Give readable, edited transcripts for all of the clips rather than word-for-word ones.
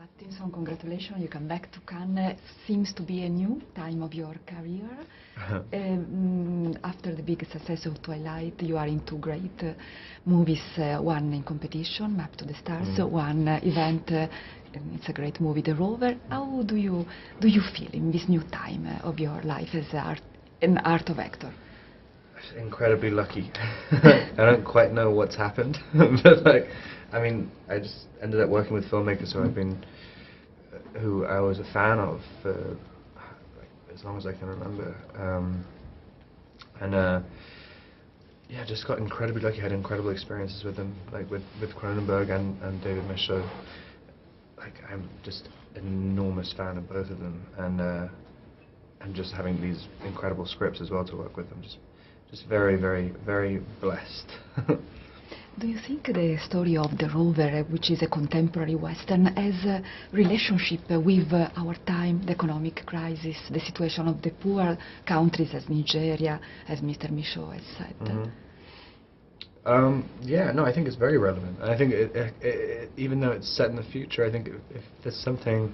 Pattinson, congratulations, you come back to Cannes. Seems to be a new time of your career. After the big success of Twilight, you are into great movies, one in competition, Map to the Stars, one event, it's a great movie, The Rover. How do you feel in this new time of your life as an art of actor? Incredibly lucky. I don't quite know what's happened, but I mean, I just ended up working with filmmakers who I was a fan of for as long as I can remember, yeah, just got incredibly lucky. Had incredible experiences with them, like with Cronenberg and David Michôd. Like, I'm just an enormous fan of both of them, and just having these incredible scripts as well to work with them. Just very, very, very blessed. Do you think the story of The Rover, which is a contemporary Western, has a relationship with our time, the economic crisis, the situation of the poor countries as Nigeria, as Mr. Michaud has said? Yeah, no, I think it's very relevant. I think even though it's set in the future, I think if there's something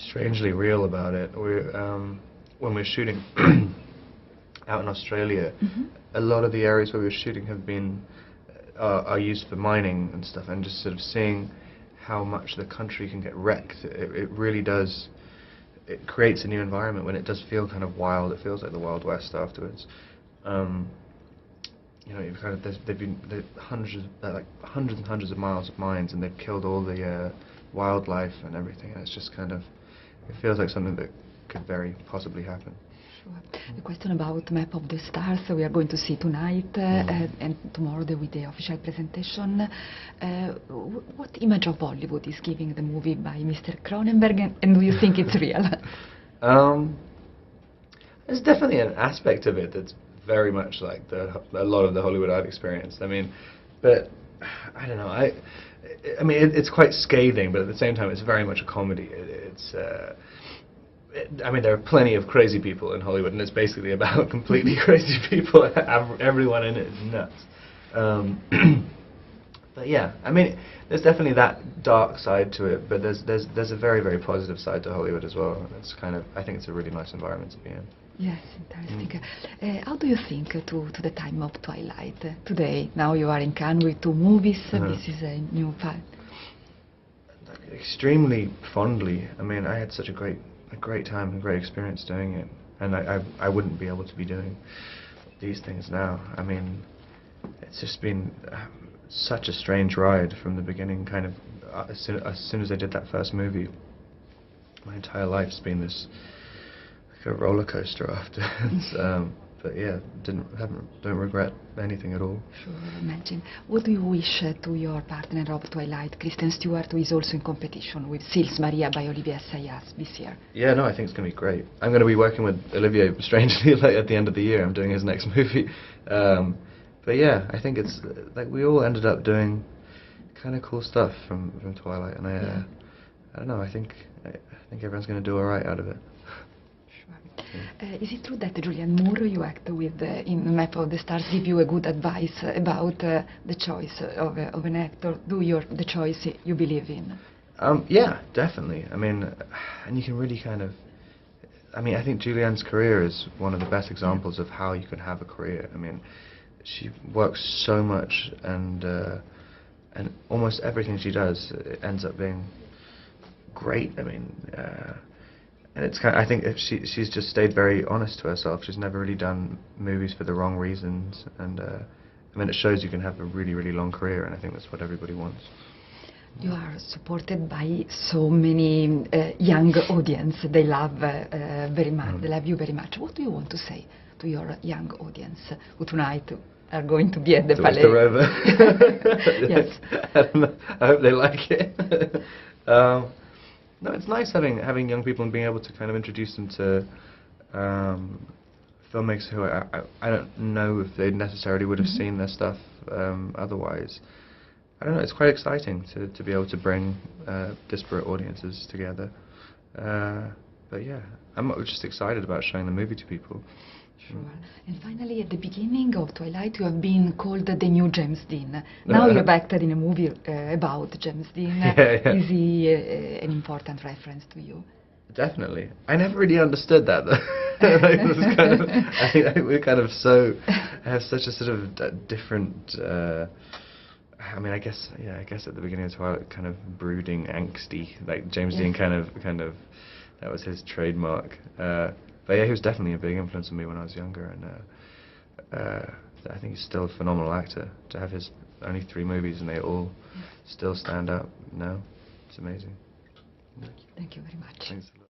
strangely real about it, when we're shooting out in Australia, a lot of the areas where we were shooting have been are used for mining and stuff, and just sort of seeing how much the country can get wrecked, it really does. It creates a new environment when it does feel kind of wild. It feels like the Wild West afterwards. You know, you've kind of they've been hundreds and hundreds of miles of mines, and they've killed all the wildlife and everything. And it's just kind of, it feels like something that could very possibly happen. A question about Map of the Stars. We are going to see tonight and tomorrow the Vide official presentation. What image of Hollywood is giving the movie by Mr. Cronenberg, and do you think it's real? There's definitely an aspect of it that's very much like a lot of the Hollywood I've experienced. I mean, but I don't know. I mean, it's quite scathing, but at the same time, it's very much a comedy. I mean, there are plenty of crazy people in Hollywood, and it's basically about completely crazy people. Everyone in it is nuts. But yeah, I mean, there's definitely that dark side to it, but there's a very, very positive side to Hollywood as well. And it's kind of, I think it's a really nice environment to be in. Yes, interesting. How do you think to the time of Twilight today? Now you are in Cannes with 2 movies. This is a new part. Extremely fondly. I mean, I had such a great time and great experience doing it, and I wouldn't be able to be doing these things now. I mean, it's just been such a strange ride from the beginning. Kind of as soon as I did that first movie, my entire life's been this like a roller coaster afterwards. But yeah, don't regret anything at all. Sure, imagine. What do you wish to your partner of Twilight, Kristen Stewart, who is also in competition with Sils Maria by Olivier Assayas this year? Yeah, no, I think it's going to be great. I'm going to be working with Olivier, strangely, like at the end of the year. I'm doing his next movie. But yeah, I think it's like we all ended up doing kind of cool stuff from Twilight, and I don't know. I think everyone's going to do all right out of it. Is it true that Julianne Moore, you act with in Map of the Stars, give you a good advice about the choice of an actor? The choice you believe in? Yeah, definitely. I mean, and you can really kind of, I mean, I think Julianne's career is one of the best examples of how you can have a career. I mean, she works so much, and almost everything she does ends up being great. I mean, and it's kind of, I think if she's just stayed very honest to herself. She's never really done movies for the wrong reasons, and I mean, it shows you can have a really, really long career, and I think that's what everybody wants. You are supported by so many young audience. They love very much. They love you very much. What do you want to say to your young audience who tonight are going to be at the Palais? The Rover. Yes. I hope they like it. No, it's nice having young people and being able to kind of introduce them to filmmakers who I don't know if they necessarily would have seen their stuff otherwise. I don't know, it's quite exciting to be able to bring disparate audiences together. But yeah, I'm just excited about showing the movie to people. Sure. And finally, at the beginning of Twilight, you have been called the new James Dean. Now you have acted in a movie about James Dean. Yeah. Is he an important reference to you? Definitely. I never really understood that though. Like, it was kind of, I think we're kind of have such a sort of different. I mean, I guess at the beginning of Twilight, kind of brooding, angsty, like James Dean kind of that was his trademark. But yeah, he was definitely a big influence on me when I was younger, and I think he's still a phenomenal actor. To have his only 3 movies and they all still stand up now, it's amazing. Thank you very much. Thanks a lot.